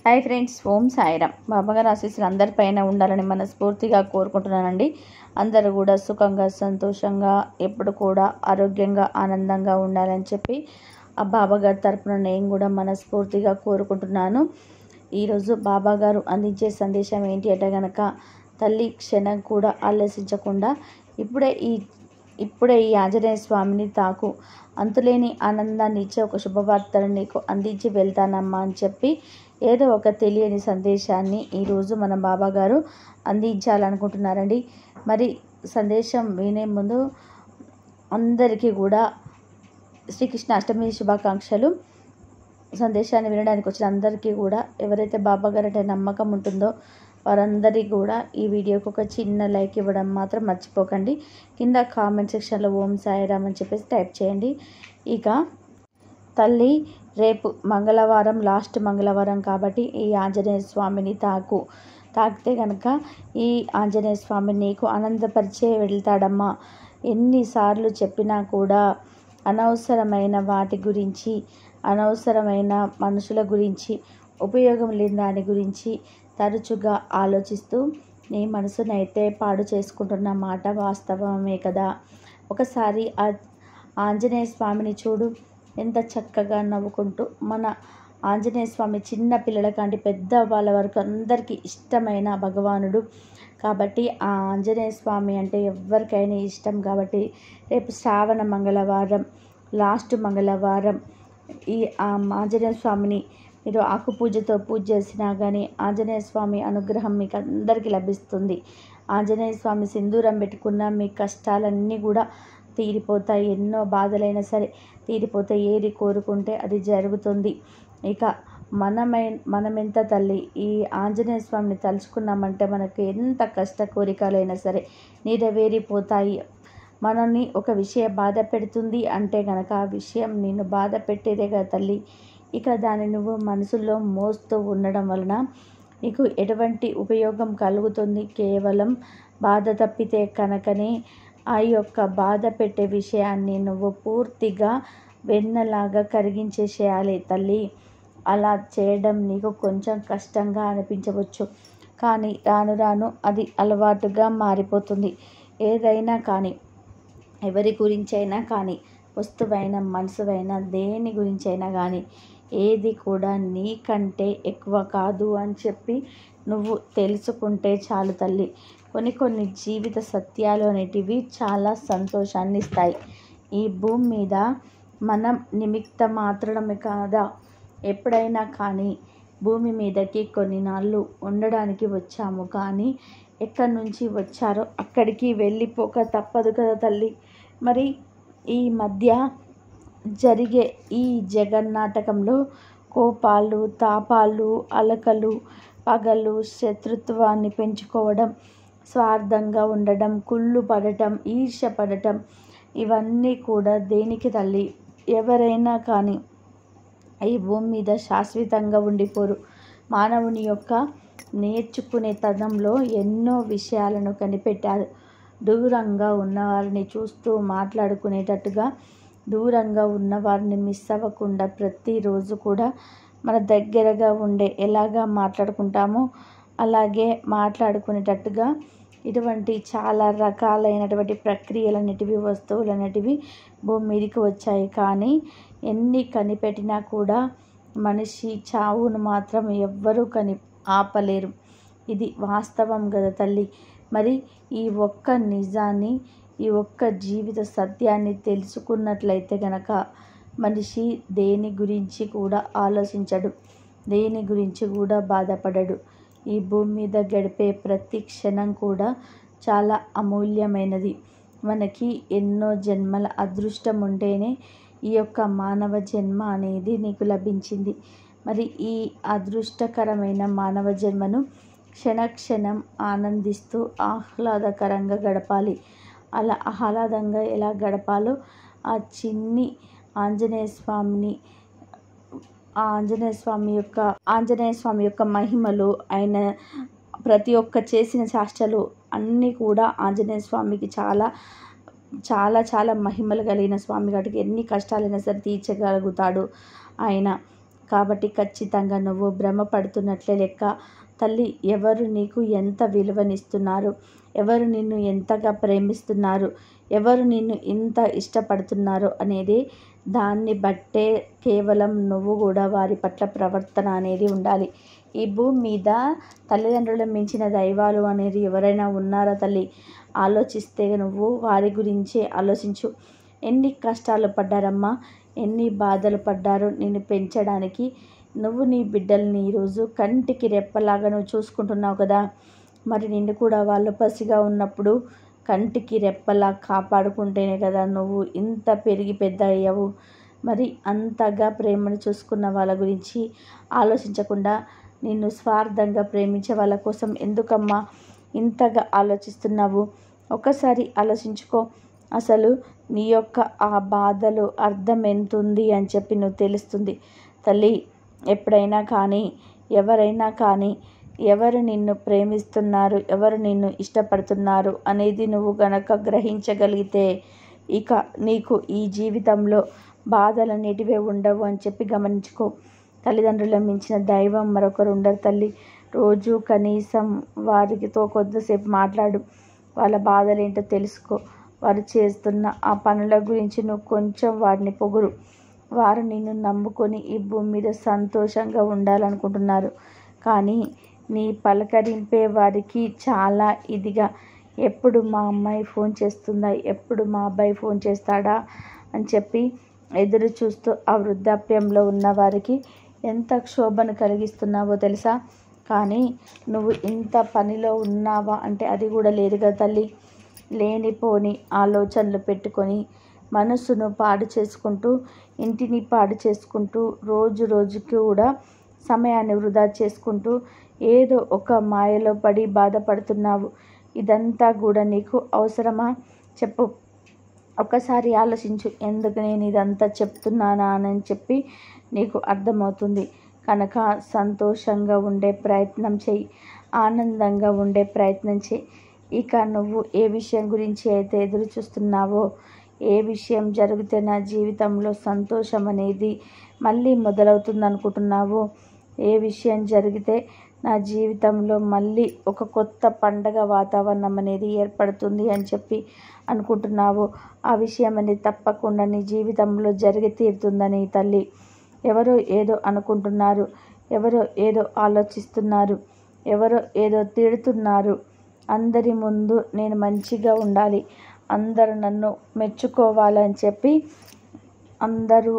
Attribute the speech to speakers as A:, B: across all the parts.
A: Hi friends, ఓం సాయిరామ్. బాబాగారి ఆశీస్సులు అందరిపైన ఉండాలని మనస్ఫూర్తిగా కోరుకుంటున్నానండి. అందరూ కూడా సుఖంగా, సంతోషంగా, ఎప్పుడు కూడా ఆరోగ్యంగా, ఆనందంగా ఉండాలని చెప్పి ఆ బాబాగారి తరపున నేను కూడా మనస్ఫూర్తిగా కోరుకుంటున్నాను. ఈరోజు బాబాగారు అందించే సందేశం ఏంటి అంటే కనుక, తల్లి క్షణం కూడా ఆలోచించకుండా ఇప్పుడే ఈ ఆంజనేయ స్వామిని తాకు, అంతులేని ఆనందాన్ని ఇచ్చే ఒక శుభవార్తను నీకు అందించి వెళ్తానమ్మా అని చెప్పి ఏదో ఒక తెలియని సందేశాన్ని ఈరోజు మన బాబాగారు అందించాలనుకుంటున్నారండి. మరి సందేశం వినే ముందు అందరికీ కూడా శ్రీకృష్ణ అష్టమి శుభాకాంక్షలు. సందేశాన్ని వినడానికి వచ్చిన అందరికీ కూడా, ఎవరైతే బాబాగారు అంటే నమ్మకం ఉంటుందో వారందరికీ కూడా ఈ వీడియోకి ఒక చిన్న లైక్ ఇవ్వడం మాత్రం మర్చిపోకండి. కింద కామెంట్ సెక్షన్లో ఓం సాయిరామ్ అని చెప్పేసి టైప్ చేయండి. ఇక తల్లి, రేపు మంగళవారం, లాస్ట్ మంగళవారం కాబట్టి ఈ ఆంజనేయ స్వామిని తాకితే కనుక ఈ ఆంజనేయ స్వామి నీకు ఆనందపరిచే వెళ్తాడమ్మా. ఎన్నిసార్లు చెప్పినా కూడా అనవసరమైన వాటి గురించి, అనవసరమైన మనుషుల గురించి, ఉపయోగం లేని దాని గురించి తరచుగా ఆలోచిస్తూ నీ మనసునైతే పాడు చేసుకుంటున్న మాట వాస్తవమే కదా. ఒకసారి ఆ ఆంజనేయ స్వామిని చూడు, ఎంత చక్కగా నవ్వుకుంటూ. మన ఆంజనేయ స్వామి చిన్న పిల్లల కంటే పెద్ద వాళ్ళ వరకు అందరికీ ఇష్టమైన భగవానుడు కాబట్టి ఆ ఆంజనేయ స్వామి అంటే ఎవరికైనా ఇష్టం. కాబట్టి రేపు శ్రావణ మంగళవారం, లాస్ట్ మంగళవారం ఈ ఆంజనేయ స్వామిని మీరు ఆకు పూజతో పూజ చేసినా కానీ ఆంజనేయ స్వామి అనుగ్రహం మీకు అందరికీ లభిస్తుంది. ఆంజనేయ స్వామి సింధూరం పెట్టుకున్న మీ కష్టాలన్నీ కూడా తీరిపోతాయి. ఎన్నో బాధలైనా సరే తీరిపోతాయి. ఏది కోరుకుంటే అది జరుగుతుంది. ఇక మనమెంత తల్లి, ఈ ఆంజనేయ స్వామిని తలుచుకున్నామంటే మనకు ఎంత కష్ట కోరికలైనా సరే నెరవేరిపోతాయి. మనల్ని ఒక విషయం బాధ పెడుతుంది అంటే కనుక ఆ విషయం నిన్ను బాధ పెట్టేదే కదా తల్లి. ఇక దాన్ని నువ్వు మనసులో మోస్తూ ఉండడం వలన నీకు ఎటువంటి ఉపయోగం కలుగుతుంది? కేవలం బాధ తప్పితే కనుకనే ఆ యొక్క బాధ పెట్టే విషయాన్ని నువ్వు పూర్తిగా వెన్నలాగా కరిగించేసేయాలి తల్లి. అలా చేయడం నీకు కొంచెం కష్టంగా అనిపించవచ్చు, కానీ రాను రాను అది అలవాటుగా మారిపోతుంది. ఏదైనా కానీ, ఎవరి గురించైనా కానీ, వస్తువైనా మనసువైనా దేని గురించైనా కానీ ఏది కూడా నీకంటే ఎక్కువ కాదు అని చెప్పి నువ్వు తెలుసుకుంటే చాలు తల్లి. కొన్ని జీవిత సత్యాలు అనేటివి చాలా సంతోషాన్ని ఇస్తాయి. ఈ భూమి మీద మనం నిమిత్త మాత్రమే కాదా, ఎప్పుడైనా కానీ భూమి మీదకి కొన్ని నాళ్ళు ఉండడానికి వచ్చాము, కానీ ఎక్కడి నుంచి వచ్చారో అక్కడికి వెళ్ళిపోక తప్పదు కదా తల్లి. మరి ఈ మధ్య జరిగే ఈ జగన్నాటకంలో కోపాలు, తాపాలు, అలకలు, పగలు, శత్రుత్వాన్ని పెంచుకోవడం, స్వార్థంగా ఉండడం, కుళ్ళు పడటం, ఈర్ష్య పడటం, ఇవన్నీ కూడా దేనికి తల్లి? ఎవరైనా కానీ ఈ భూమి మీద శాశ్వతంగా ఉండిపోరు. మానవుని యొక్క నేర్చుకునే తనంలో ఎన్నో విషయాలను కనిపెట్టారు. దూరంగా ఉన్నవారిని చూస్తూ మాట్లాడుకునేటట్టుగా, దూరంగా ఉన్నవారిని మిస్ అవ్వకుండా ప్రతిరోజు కూడా మన దగ్గరగా ఉండే ఎలాగా మాట్లాడుకుంటామో అలాగే మాట్లాడుకునేటట్టుగా ఇటువంటి చాలా రకాలైనటువంటి ప్రక్రియలన్నిటివి, వస్తువులన్నిటివి భూమి మీదకి వచ్చాయి. కానీ ఎన్ని కనిపెట్టినా కూడా మనిషి చావును మాత్రం ఎవ్వరూ ఆపలేరు. ఇది వాస్తవం కదా తల్లి. మరి ఈ ఒక్క నిజాన్ని, ఈ ఒక్క జీవిత సత్యాన్ని తెలుసుకున్నట్లయితే గనక మనిషి దేని గురించి కూడా ఆలోచించడు, దేని గురించి కూడా బాధపడడు. ఈ భూమి మీద గడిపే ప్రతి క్షణం కూడా చాలా అమూల్యమైనది. మనకి ఎన్నో జన్మల అదృష్టం ఉంటేనే ఈ యొక్క మానవ జన్మ అనేది నీకు లభించింది. మరి ఈ అదృష్టకరమైన మానవ జన్మను క్షణక్షణం ఆనందిస్తూ ఆహ్లాదకరంగా గడపాలి. అలా ఆహ్లాదంగా ఎలా గడపాలో ఆ చిన్ని ఆంజనేయ స్వామి యొక్క మహిమలు, ఆయన ప్రతి ఒక్క చేసిన శాస్త్రాలు అన్నీ కూడా ఆంజనేయ స్వామికి చాలా చాలా చాలా మహిమలు కలిగిన స్వామి. కాబట్టి ఎన్ని కష్టాలైనా సరే తీర్చగలుగుతాడు ఆయన. కాబట్టి ఖచ్చితంగా నువ్వు భ్రమపడుతున్నట్లే లెక్క. తల్లి, ఎవరు నీకు ఎంత విలువనిస్తున్నారు, ఎవరు నిన్ను ఎంతగా ప్రేమిస్తున్నారు, ఎవరు నిన్ను ఇంత ఇష్టపడుతున్నారు అనేది దాన్ని బట్టే కేవలం నువ్వు కూడా వారి పట్ల ప్రవర్తన అనేది ఉండాలి. ఈ భూమి మీద తల్లిదండ్రులను మించిన దైవాలు అనేది ఎవరైనా ఉన్నారా తల్లి? ఆలోచిస్తే నువ్వు వారి గురించే ఆలోచించు. ఎన్ని కష్టాలు పడ్డారమ్మా, ఎన్ని బాధలు పడ్డారో నిన్ను పెంచడానికి. నువ్వు నీ బిడ్డల్ని ఈరోజు కంటికి రెప్పలాగా నువ్వు చూసుకుంటున్నావు కదా. మరి నిన్ను కూడా వాళ్ళు పసిగా ఉన్నప్పుడు కంటికి రెప్పలా కాపాడుకుంటేనే కదా నువ్వు ఇంత పెరిగి పెద్ద అయ్యావు. మరి అంతగా ప్రేమను చూసుకున్న వాళ్ళ గురించి ఆలోచించకుండా నిన్ను స్వార్థంగా ప్రేమించే వాళ్ళ కోసం ఎందుకమ్మా ఇంతగా ఆలోచిస్తున్నావు? ఒకసారి ఆలోచించుకో. అసలు నీ యొక్క ఆ బాధలు అర్థం ఎంతుంది అని చెప్పి నువ్వు తెలుస్తుంది. తల్లి, ఎప్పుడైనా కానీ ఎవరైనా కానీ ఎవరు నిన్ను ప్రేమిస్తున్నారు, ఎవరు నిన్ను ఇష్టపడుతున్నారు అనేది నువ్వు గనక గ్రహించగలిగితే ఇక నీకు ఈ జీవితంలో బాధలు అనేటివే ఉండవు అని చెప్పి గమనించుకో. తల్లిదండ్రులను మించిన దైవం మరొకరు ఉండరు తల్లి. రోజు కనీసం వారితో కొద్దిసేపు మాట్లాడు. వాళ్ళ బాధలేంటో తెలుసుకో. వారు చేస్తున్న ఆ పనుల గురించి నువ్వు కొంచెం వారిని పొగుడు. వారు నిన్ను నమ్ముకొని ఈ భూమి మీద సంతోషంగా ఉండాలనుకుంటున్నారు. కానీ నీ పలకరింపే వారికి చాలా ఇదిగా ఎప్పుడు మా అమ్మాయి ఫోన్ చేస్తుందా, ఎప్పుడు మా అబ్బాయి ఫోన్ చేస్తాడా అని చెప్పి ఎదురు చూస్తూ ఆ వృద్ధాప్యంలో ఉన్న వారికి ఎంత క్షోభను కలిగిస్తున్నావో తెలుసా. కానీ నువ్వు ఇంత పనిలో ఉన్నావా అంటే అది కూడా లేదు కదా తల్లి. లేనిపోని ఆలోచనలు పెట్టుకొని మనసును పాడు చేసుకుంటూ, ఇంటిని పాడు చేసుకుంటూ, రోజు రోజుకి కూడా సమయాన్ని వృధా చేసుకుంటూ ఏదో ఒక మాయలో పడి బాధపడుతున్నావు. ఇదంతా కూడా నీకు అవసరమా చెప్పు? ఒకసారి ఆలోచించు. ఎందుకు నేను ఇదంతా చెప్తున్నానా అని చెప్పి నీకు అర్థమవుతుంది. కనుక సంతోషంగా ఉండే ప్రయత్నం చెయ్యి, ఆనందంగా ఉండే ప్రయత్నం చెయ్యి. ఇక నువ్వు ఏ విషయం గురించి అయితే ఎదురు చూస్తున్నావో, ఏ విషయం జరిగితే నా జీవితంలో సంతోషం అనేది మళ్ళీ మొదలవుతుంది అనుకుంటున్నావో, ఏ విషయం జరిగితే నా జీవితంలో మళ్ళీ ఒక కొత్త పండగ వాతావరణం అనేది ఏర్పడుతుంది అని చెప్పి అనుకుంటున్నావో, ఆ విషయం అనేది తప్పకుండా నీ జీవితంలో జరిగి తీరుతుందని తల్లి. ఎవరో ఏదో అనుకుంటున్నారు, ఎవరో ఏదో ఆలోచిస్తున్నారు, ఎవరో ఏదో తిడుతున్నారు. అందరి ముందు నేను మంచిగా ఉండాలి, అందరూ నన్ను మెచ్చుకోవాలని చెప్పి అందరూ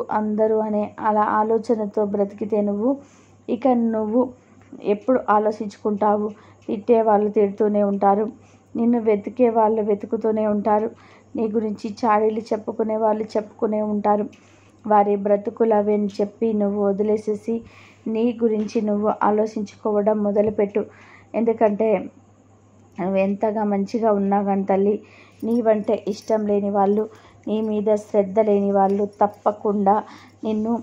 A: అనే అలా ఆలోచనతో బ్రతికితే నువ్వు ఎప్పుడు ఆలోచించుకుంటావు? తిట్టే వాళ్ళు తిడుతూనే ఉంటారు, నిన్ను వెతికే వాళ్ళు వెతుకుతూనే ఉంటారు, నీ గురించి చాడీలు చెప్పుకునే వాళ్ళు చెప్పుకునే ఉంటారు. వారి బ్రతుకులు అవి అని చెప్పి నువ్వు వదిలేసేసి నీ గురించి నువ్వు ఆలోచించుకోవడం మొదలుపెట్టు. ఎందుకంటే నువ్వు ఎంతగా మంచిగా ఉన్నా కానీ తల్లి, నీవంటే ఇష్టం లేని వాళ్ళు, నీ మీద శ్రద్ధ లేని వాళ్ళు తప్పకుండా నిన్ను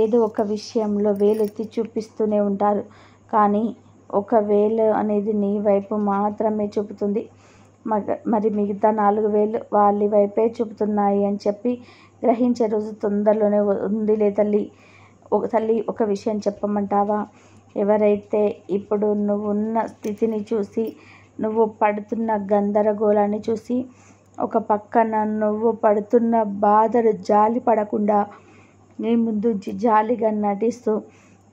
A: ఏదో ఒక విషయంలో వేలెత్తి చూపిస్తూనే ఉంటారు. కానీ ఒక వేలు అనేది నీ వైపు మాత్రమే చూపుతుంది. మరి మిగతా 4 వేలు వాళ్ళ వైపే చూపుతున్నాయి అని చెప్పి గ్రహించే రోజు తొందరలోనే ఉందిలే తల్లి. ఒక విషయం చెప్పమంటావా? ఎవరైతే ఇప్పుడు నువ్వున్న స్థితిని చూసి, నువ్వు పడుతున్న గందరగోళాన్ని చూసి, ఒక పక్కన నువ్వు పడుతున్న బాధలు జాలి పడకుండా నీ ముందు జాలిగా నటిస్తూ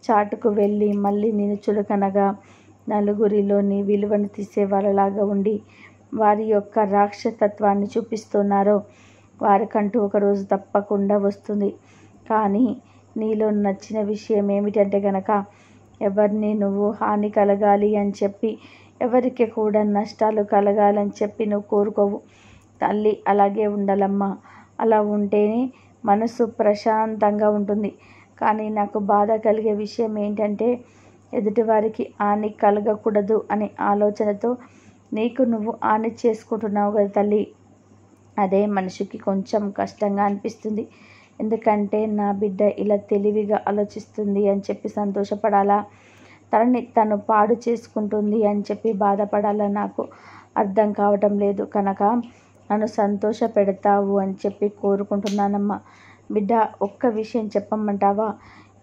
A: చాటుకు వెళ్ళి మళ్ళీ నేను చులకనగా నలుగురిలో నీ విలువను తీసే వాళ్ళలాగా ఉండి వారి యొక్క రాక్షసత్వాన్ని చూపిస్తున్నారో, వారికంటూ ఒకరోజు తప్పకుండా వస్తుంది. కానీ నీలో నచ్చిన విషయం ఏమిటంటే గనక, ఎవరిని నువ్వు హాని కలగాలి అని చెప్పి, ఎవరికి కూడా నష్టాలు కలగాలని చెప్పి నువ్వు కోరుకోవు తల్లి. అలాగే ఉండాలమ్మా. అలా ఉంటేనే మనసు ప్రశాంతంగా ఉంటుంది. కానీ నాకు బాధ కలిగే విషయం ఏంటంటే, ఎదుటివారికి హాని కలగకూడదు అనే ఆలోచనతో నీకు నువ్వు హాని చేసుకుంటున్నావు కదా తల్లి. అదే మనిషికి కొంచెం కష్టంగా అనిపిస్తుంది. ఎందుకంటే నా బిడ్డ ఇలా తెలివిగా ఆలోచిస్తుంది అని చెప్పి సంతోషపడాలా, తనని తను పాడు చేసుకుంటుంది అని చెప్పి బాధపడాలా నాకు అర్థం కావటం లేదు. కనుక నన్ను సంతోష పెడతావు అని చెప్పి కోరుకుంటున్నానమ్మా. బిడ్డ, ఒక్క విషయం చెప్పమంటావా?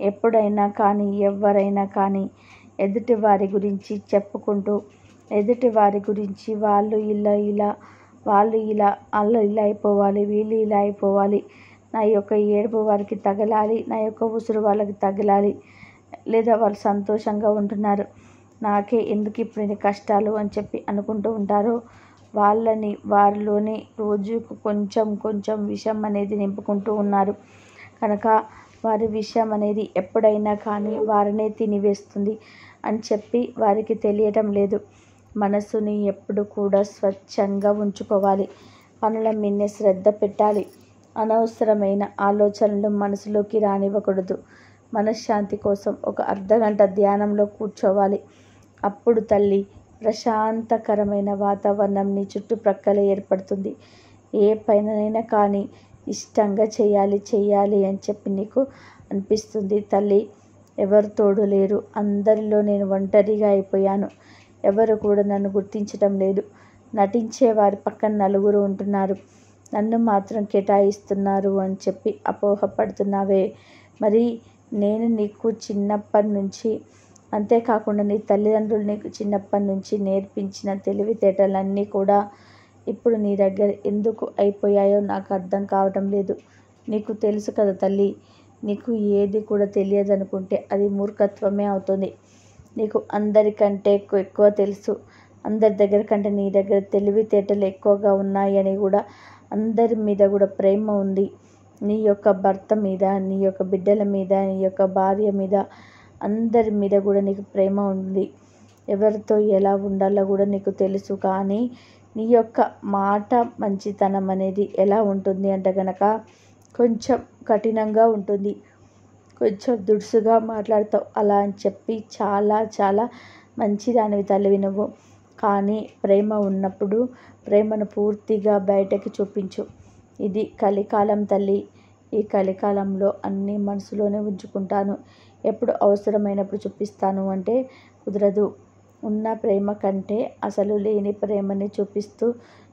A: ఎప్పుడైనా కానీ ఎవరైనా కానీ ఎదుటి వారి గురించి చెప్పుకుంటూ, ఎదుటి వారి గురించి వాళ్ళు ఇలా అయిపోవాలి, వీళ్ళు ఇలా అయిపోవాలి, నా యొక్క ఏడుపు వారికి తగలాలి, నా యొక్క ఉసురు వాళ్ళకి తగలాలి, లేదా వాళ్ళు సంతోషంగా ఉంటున్నారు, నాకే ఎందుకు ఇప్పుడు ఇన్ని కష్టాలు అని చెప్పి అనుకుంటూ ఉంటారో వాళ్ళని వారిలోనే రోజుకు కొంచెం కొంచెం విషం అనేది నింపుకుంటూ ఉన్నారు. కనుక వారి విషయం అనేది ఎప్పుడైనా కానీ వారినే తినివేస్తుంది అని చెప్పి వారికి తెలియటం లేదు. మనసుని ఎప్పుడు కూడా స్వచ్ఛంగా ఉంచుకోవాలి. పనుల మీదనే శ్రద్ధ పెట్టాలి. అనవసరమైన ఆలోచనలు మనసులోకి రానివ్వకూడదు. మనశ్శాంతి కోసం ఒక అర్ధగంట ధ్యానంలో కూర్చోవాలి. అప్పుడు తల్లి ప్రశాంతకరమైన వాతావరణం నీ చుట్టుప్రక్కల ఏర్పడుతుంది. ఏ పైనైనా కానీ ఇష్టంగా చేయాలి అని చెప్పి నీకు అనిపిస్తుంది. తల్లి, ఎవరు తోడు లేరు, అందరిలో నేను ఒంటరిగా అయిపోయాను, ఎవరు కూడా నన్ను గుర్తించడం లేదు, నటించే వారి పక్కన నలుగురు ఉంటున్నారు, నన్ను మాత్రం కేటాయిస్తున్నారు అని చెప్పి అపోహపడుతున్నావే. మరి నేను నీకు చిన్నప్పటి నుంచి, అంతేకాకుండా నీ తల్లిదండ్రులు నీకు చిన్నప్పటి నుంచి నేర్పించిన తెలివితేటలన్నీ కూడా ఇప్పుడు నీ దగ్గర ఎందుకు అయిపోయాయో నాకు అర్థం కావటం లేదు. నీకు తెలుసు కదా తల్లి, నీకు ఏది కూడా తెలియదనుకుంటే అది మూర్ఖత్వమే అవుతుంది. నీకు అందరికంటే ఎక్కువ తెలుసు, అందరి దగ్గర కంటే నీ దగ్గర తెలివితేటలు ఎక్కువగా ఉన్నాయని కూడా, అందరి మీద కూడా ప్రేమ ఉంది. నీ యొక్క భర్త మీద, నీ యొక్క బిడ్డల మీద, నీ యొక్క భార్య మీద, అందరి మీద కూడా నీకు ప్రేమ ఉంది. ఎవరితో ఎలా ఉండాలో కూడా నీకు తెలుసు. కానీ నీ యొక్క మాట మంచితనం అనేది ఎలా ఉంటుంది అంటే కనుక కొంచెం కఠినంగా ఉంటుంది, కొంచెం దుడుసుగా మాట్లాడతావు. అలా అని చెప్పి చాలా చాలా మంచిదానివి తల్లివి నువ్వు. కానీ ప్రేమ ఉన్నప్పుడు ప్రేమను పూర్తిగా బయటకి చూపించు. ఇది కలికాలం తల్లి. ఈ కలికాలంలో అన్నీ మనసులోనే ఉంచుకుంటాను, ఎప్పుడు అవసరమైనప్పుడు చూపిస్తాను అంటే కుదరదు. ఉన్న ప్రేమ కంటే అసలు లేని ప్రేమని చూపిస్తూ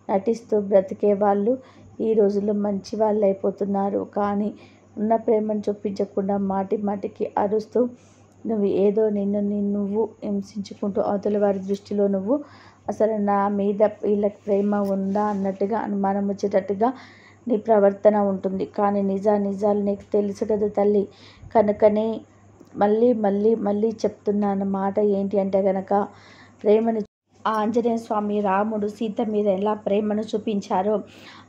A: నటిస్తూ బ్రతికే వాళ్ళు ఈ రోజుల్లో మంచి వాళ్ళు అయిపోతున్నారు. కానీ ఉన్న ప్రేమను చూపించకుండా మాటి మాటికి అరుస్తూ నువ్వు ఏదో నువ్వు హింసించుకుంటూ అవతల వారి దృష్టిలో నువ్వు అసలు నా మీద వీళ్ళకి ప్రేమ ఉందా అన్నట్టుగా అనుమానం వచ్చేటట్టుగా నీ ప్రవర్తన ఉంటుంది. కానీ నిజాలు నీకు తెలుసు కదా తల్లి. కనుకనే మళ్ళీ మళ్ళీ మళ్ళీ చెప్తున్నాను మాట ఏంటి అంటే కనుక, ప్రేమను ఆంజనేయ స్వామి రాముడు సీత మీద ఎలా ప్రేమను చూపించారో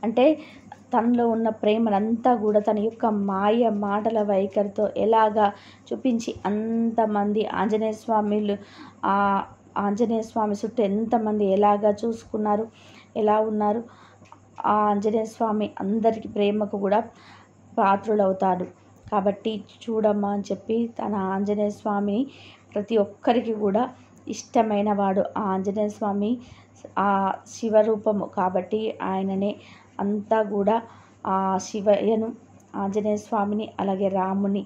A: అంటే తనలో ఉన్న ప్రేమనంతా కూడా తన యొక్క మాయ మాటల వైఖరితో ఎలాగా చూపించి అంతమంది ఆంజనేయ స్వామి చుట్టూ ఎంతమంది ఎలాగా చూసుకున్నారు, ఎలా ఉన్నారు. ఆ ఆంజనేయ స్వామి అందరికీ ప్రేమకు కూడా పాత్రులవుతాడు. కాబట్టి చూడమ్మా అని చెప్పి తన ఆంజనేయ స్వామిని ప్రతి ఒక్కరికి కూడా ఇష్టమైన వాడు ఆ ఆంజనేయ స్వామి, ఆ శివరూపము కాబట్టి ఆయననే అంతా కూడా ఆ శివయ్యను, ఆంజనేయ స్వామిని, అలాగే రాముని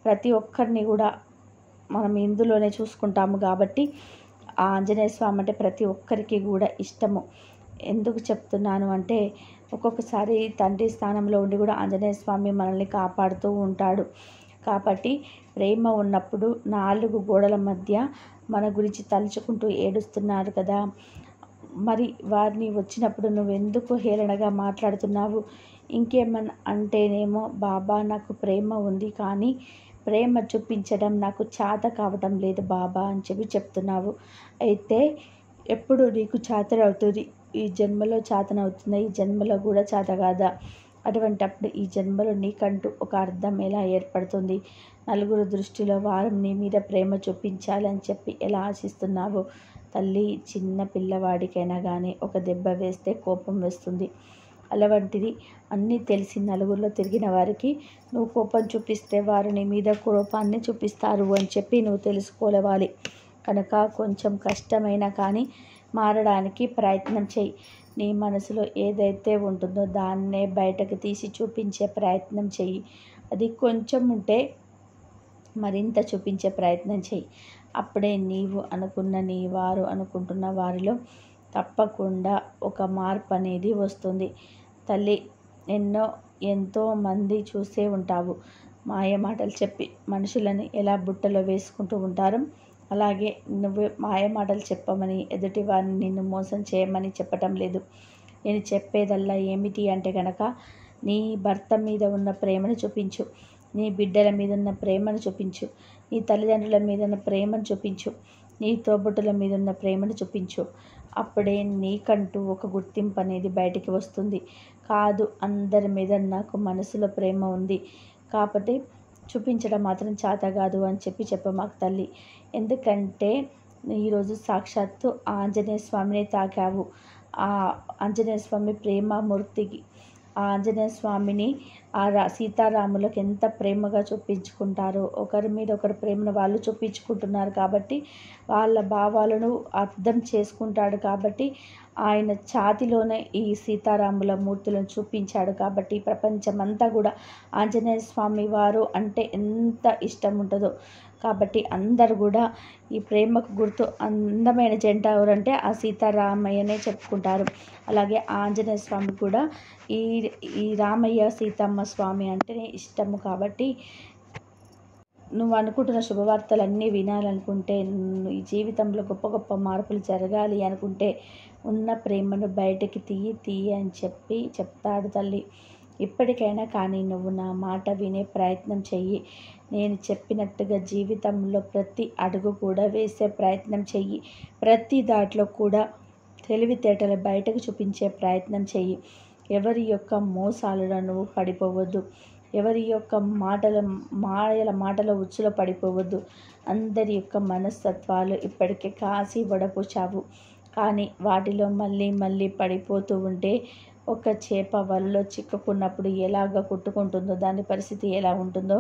A: ప్రతి ఒక్కరిని కూడా మనం ఇందులోనే చూసుకుంటాము. కాబట్టి ఆ ఆంజనేయ స్వామి అంటే ప్రతి ఒక్కరికి కూడా ఇష్టము. ఎందుకు చెప్తున్నాను అంటే ఒక్కొక్కసారి తండ్రి స్థానంలో ఉండి కూడా ఆంజనేయ స్వామి మనల్ని కాపాడుతూ ఉంటాడు. కాబట్టి ప్రేమ ఉన్నప్పుడు 4 గోడల మధ్య మన గురించి తలుచుకుంటూ ఏడుస్తున్నారు కదా, మరి వారిని వచ్చినప్పుడు నువ్వెందుకు హేళనగా మాట్లాడుతున్నావు? ఇంకేమన్నా అంటేనేమో బాబా నాకు ప్రేమ ఉంది కానీ ప్రేమ చూపించడం నాకు చేత కావటం లేదు బాబా అని చెప్పి చెప్తున్నావు. అయితే ఎప్పుడు నీకు చేతనవుతుంది? ఈ జన్మలో చేతనవుతుందా? ఈ జన్మలో కూడా చేత కాదా? అటువంటప్పుడు ఈ జన్మలో నీకంటూ ఒక అర్థం ఎలా ఏర్పడుతుంది? నలుగురు దృష్టిలో వారు నీ మీద ప్రేమ చూపించాలని చెప్పి ఎలా ఆశిస్తున్నావు? తల్లి, చిన్న పిల్లవాడికైనా కానీ ఒక దెబ్బ వేస్తే కోపం వస్తుంది. అలాంటిది అన్నీ తెలిసి నలుగురిలో తిరిగిన వారికి నువ్వు కోపం చూపిస్తే వారు నీ మీద కోపాన్ని చూపిస్తారు అని చెప్పి నువ్వు తెలుసుకోవాలి. కనుక కొంచెం కష్టమైనా కానీ మారడానికి ప్రయత్నం చెయ్యి. నీ మనసులో ఏదైతే ఉంటుందో దాన్నే బయటకు తీసి చూపించే ప్రయత్నం చెయ్యి. అది కొంచెం ఉంటే మరింత చూపించే ప్రయత్నం చెయ్యి. అప్పుడే నీవు అనుకున్న, నీ వారు అనుకుంటున్న వారిలో తప్పకుండా ఒక మార్పు అనేది వస్తుంది. తల్లి, ఎంతో మంది చూసే ఉంటావు. మాయ మాటలు చెప్పి మనుషులని ఎలా బుట్టలో వేసుకుంటూ ఉంటారో అలాగే నువ్వు మాయ మాటలు చెప్పమని ఎదుటి వారిని నిన్ను మోసం చేయమని చెప్పటం లేదు. నేను చెప్పేదల్లా ఏమిటి అంటే గనక నీ భర్త మీద ఉన్న ప్రేమను చూపించు, నీ బిడ్డల మీద ఉన్న ప్రేమను చూపించు, నీ తల్లిదండ్రుల మీద ఉన్న ప్రేమను చూపించు, నీ తోబుట్టుల మీద ఉన్న ప్రేమను చూపించు. అప్పుడే నీకంటూ ఒక గుర్తింపు అనేది బయటికి వస్తుంది. కాదు, అందరి మీద నాకు మనసులో ప్రేమ ఉంది కాబట్టి చూపించడం మాత్రం చేత కాదు అని చెప్పమాకు తల్లి. ఎందుకంటే ఈరోజు సాక్షాత్తు ఆంజనేయ స్వామిని తాకావు. ఆ ఆంజనేయ స్వామి ప్రేమమూర్తికి, ఆ ఆంజనేయ స్వామిని సీతారాములకు ఎంత ప్రేమగా చూపించుకుంటారో, ఒకరి మీద ఒకరి ప్రేమను వాళ్ళు చూపించుకుంటున్నారు కాబట్టి వాళ్ళ భావాలను అర్థం చేసుకుంటాడు కాబట్టి ఆయన ఛాతిలోనే ఈ సీతారాముల మూర్తులను చూపించాడు కాబట్టి ప్రపంచమంతా కూడా ఆంజనేయ స్వామి వారు అంటే ఎంత ఇష్టం ఉంటుందో. కాబట్టి అందరు కూడా ఈ ప్రేమకు గుర్తు అందమైన జంట ఎవరంటే ఆ సీతారామయ్యనే చెప్పుకుంటారు. అలాగే ఆంజనేయ స్వామి కూడా ఈ రామయ్య సీతమ్మ స్వామి అంటేనే ఇష్టము. కాబట్టి నువ్వు అనుకుంటున్న శుభవార్తలన్నీ వినాలనుకుంటే, ఈ జీవితంలో గొప్ప గొప్ప మార్పులు జరగాలి అనుకుంటే ఉన్న ప్రేమను బయటకి తీయి అని చెప్తాడు తల్లి. ఇప్పటికైనా కానీ నువ్వు నా మాట వినే ప్రయత్నం చెయ్యి. నేను చెప్పినట్టుగా జీవితంలో ప్రతి అడుగు కూడా వేసే ప్రయత్నం చెయ్యి. ప్రతి దాంట్లో కూడా తెలివితేటలు బయటకు చూపించే ప్రయత్నం చెయ్యి. ఎవరి యొక్క మోసాలలో నువ్వు పడిపోవద్దు. ఎవరి యొక్క మాయల మాటల ఉచ్చులో పడిపోవద్దు. అందరి యొక్క మనస్తత్వాలు ఇప్పటికే కాసి వడపోచావు. కానీ వాటిలో మళ్ళీ పడిపోతూ ఉంటే ఒక చేప వలలో చిక్కుకున్నప్పుడు ఎలాగ కొట్టుకుంటుందో, దాని పరిస్థితి ఎలా ఉంటుందో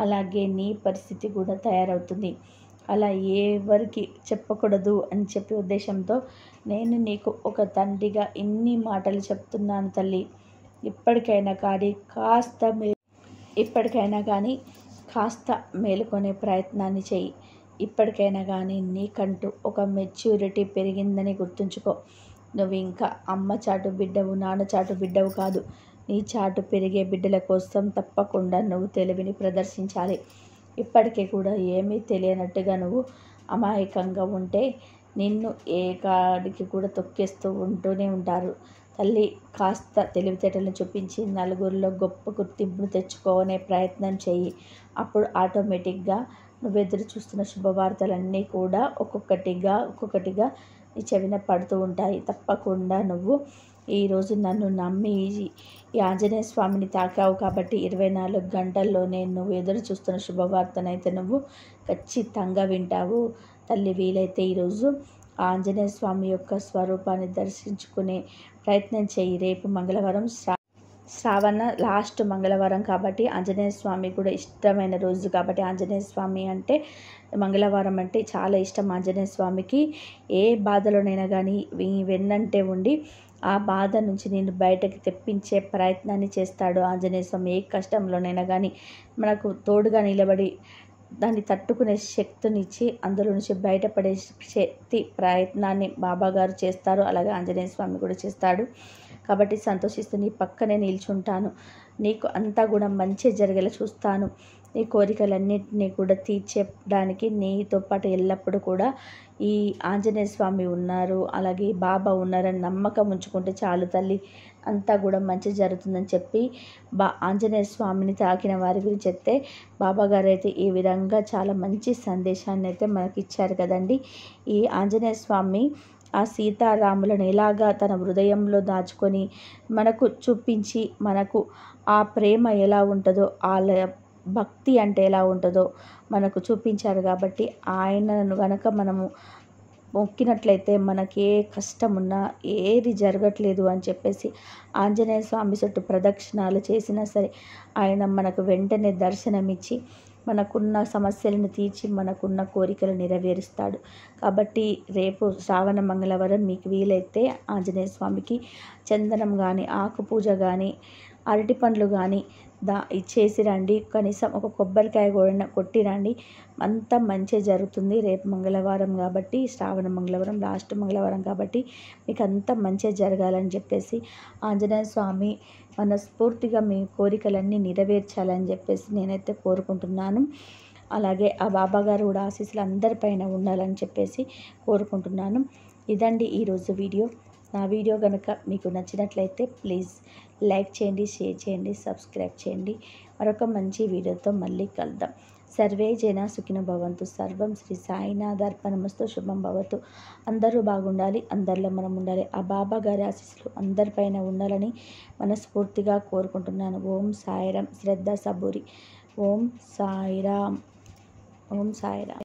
A: అలాగే నీ పరిస్థితి కూడా తయారవుతుంది. అలా ఎవరికి చెప్పకూడదు అని చెప్పే ఉద్దేశంతో నేను నీకు ఒక తండ్రిగా ఇన్ని మాటలు చెప్తున్నాను తల్లి. ఇప్పటికైనా కానీ కాస్త మేలుకొనే ప్రయత్నాన్ని చెయ్యి. ఇప్పటికైనా కానీ నీకంటూ ఒక మెచ్యూరిటీ పెరిగిందని గుర్తుంచుకో. నువ్వు ఇంకా అమ్మ చాటు బిడ్డవు, నాన్న చాటు బిడ్డవు కాదు. నీ చాటు పెరిగే బిడ్డల కోసం తప్పకుండా నువ్వు తెలివిని ప్రదర్శించాలి. ఇప్పటికీ కూడా ఏమీ తెలియనట్టుగా నువ్వు అమాయకంగా ఉంటే నిన్ను ఏ కాడికి కూడా తొక్కేస్తూ ఉంటూనే ఉంటారు. తల్లి, కాస్త తెలివితేటలను చూపించి నలుగురిలో గొప్ప గుర్తింపును తెచ్చుకోనే ప్రయత్నం చెయ్యి. అప్పుడు ఆటోమేటిక్గా నువ్వు ఎదురు చూస్తున్న శుభవార్తలన్నీ కూడా ఒక్కొక్కటిగా నీ చెవిన పడుతూ ఉంటాయి. తప్పకుండా నువ్వు ఈరోజు నన్ను నమ్మి ఈ ఆంజనేయ స్వామిని తాకావు కాబట్టి 24 గంటల్లోనే నువ్వు ఎదురు చూస్తున్న శుభవార్తనైతే నువ్వు ఖచ్చితంగా వింటావు. తల్లి, వీలైతే ఈరోజు ఆంజనేయ స్వామి యొక్క స్వరూపాన్ని దర్శించుకునే ప్రయత్నం చేయి. రేపు మంగళవారం, శ్రావణ లాస్ట్ మంగళవారం కాబట్టి ఆంజనేయ స్వామి కూడా ఇష్టమైన రోజు కాబట్టి ఆంజనేయ స్వామి అంటే మంగళవారం అంటే చాలా ఇష్టం ఆంజనేయ స్వామికి. ఏ బాధలోనైనా కానీ వెన్నంటే ఉండి ఆ బాధ నుంచి నేను బయటకి తెప్పించే ప్రయత్నాన్ని చేస్తాడు ఆంజనేయ స్వామి. ఏ కష్టంలోనైనా కానీ మనకు తోడుగా నిలబడి దాన్ని తట్టుకునే శక్తినిచ్చి అందులో నుంచి బయటపడే శక్తి ప్రయత్నాన్ని బాబాగారు చేస్తారు. అలాగే ఆంజనేయ స్వామి కూడా చేస్తాడు. కాబట్టి సంతోషిస్తూ నీ పక్కనే నిల్చుంటాను. నీకు అంతా కూడా మంచి జరిగేలా చూస్తాను. నీ కోరికలన్నింటినీ కూడా తీర్చేయడానికి నీతో పాటు ఎల్లప్పుడూ కూడా ఈ ఆంజనేయ స్వామి ఉన్నారు, అలాగే బాబా ఉన్నారని నమ్మకం ఉంచుకుంటే చాలు తల్లి. అంతా కూడా మంచి జరుగుతుందని చెప్పి ఆంజనేయ స్వామిని తాకిన వారి గురించి అయితే బాబాగారు అయితే ఈ విధంగా చాలా మంచి సందేశాన్ని అయితే మనకి ఇచ్చారు కదండి. ఈ ఆంజనేయ స్వామి ఆ సీతారాములను ఎలాగా తన హృదయంలో దాచుకొని మనకు చూపించి, మనకు ఆ ప్రేమ ఎలా ఉంటుందో, వాళ్ళ భక్తి అంటే ఎలా ఉంటుందో మనకు చూపించారు. కాబట్టి ఆయనను కనుక మనము మొక్కినట్లయితే మనకి ఏ కష్టం ఉన్నా ఏది జరగట్లేదు అని చెప్పేసి ఆంజనేయ స్వామి చుట్టూ ప్రదక్షిణాలు చేసినా సరే ఆయన మనకు వెంటనే దర్శనమిచ్చి మనకున్న సమస్యలను తీర్చి మనకున్న కోరికలు నెరవేరుస్తాడు. కాబట్టి రేపు శ్రావణ మంగళవారం మీకు వీలైతే ఆంజనేయ స్వామికి చందనం కానీ, ఆకు పూజ కానీ, అరటి పండ్లు కానీ ఇచ్చేసి రండి. కనీసం ఒక కొబ్బరికాయ కూడా కొట్టి రండి. అంతా మంచి జరుగుతుంది. రేపు మంగళవారం కాబట్టి, శ్రావణ మంగళవారం లాస్ట్ మంగళవారం కాబట్టి మీకు అంతా మంచి జరగాలని చెప్పేసి ఆంజనేయ స్వామి మనస్ఫూర్తిగా మీ కోరికలన్నీ నెరవేర్చాలని చెప్పేసి నేనైతే కోరుకుంటున్నాను. అలాగే ఆ బాబాగారు కూడా ఆశీస్సులు అందరిపైన ఉండాలని చెప్పేసి కోరుకుంటున్నాను. ఇదండి ఈరోజు వీడియో. నా వీడియో కనుక మీకు నచ్చినట్లయితే ప్లీజ్ లైక్ చేయండి, షేర్ చేయండి, సబ్స్క్రైబ్ చేయండి. మరొక మంచి వీడియోతో మళ్ళీ కలుద్దాం. సర్వే జన సుఖినో భవంతు. సర్వం శ్రీ సాయినాథార్పణమస్తు. శుభం భవతు. అందరూ బాగుండాలి, అందరిలో మనం ఉండాలి. ఆ బాబా గారి ఆశీస్సులు అందరిపైన ఉండాలని మనస్ఫూర్తిగా కోరుకుంటున్నాను. ఓం సాయిరామ్. శ్రద్ధ సబూరి. ఓం సాయిరామ్. ఓం సాయిరామ్.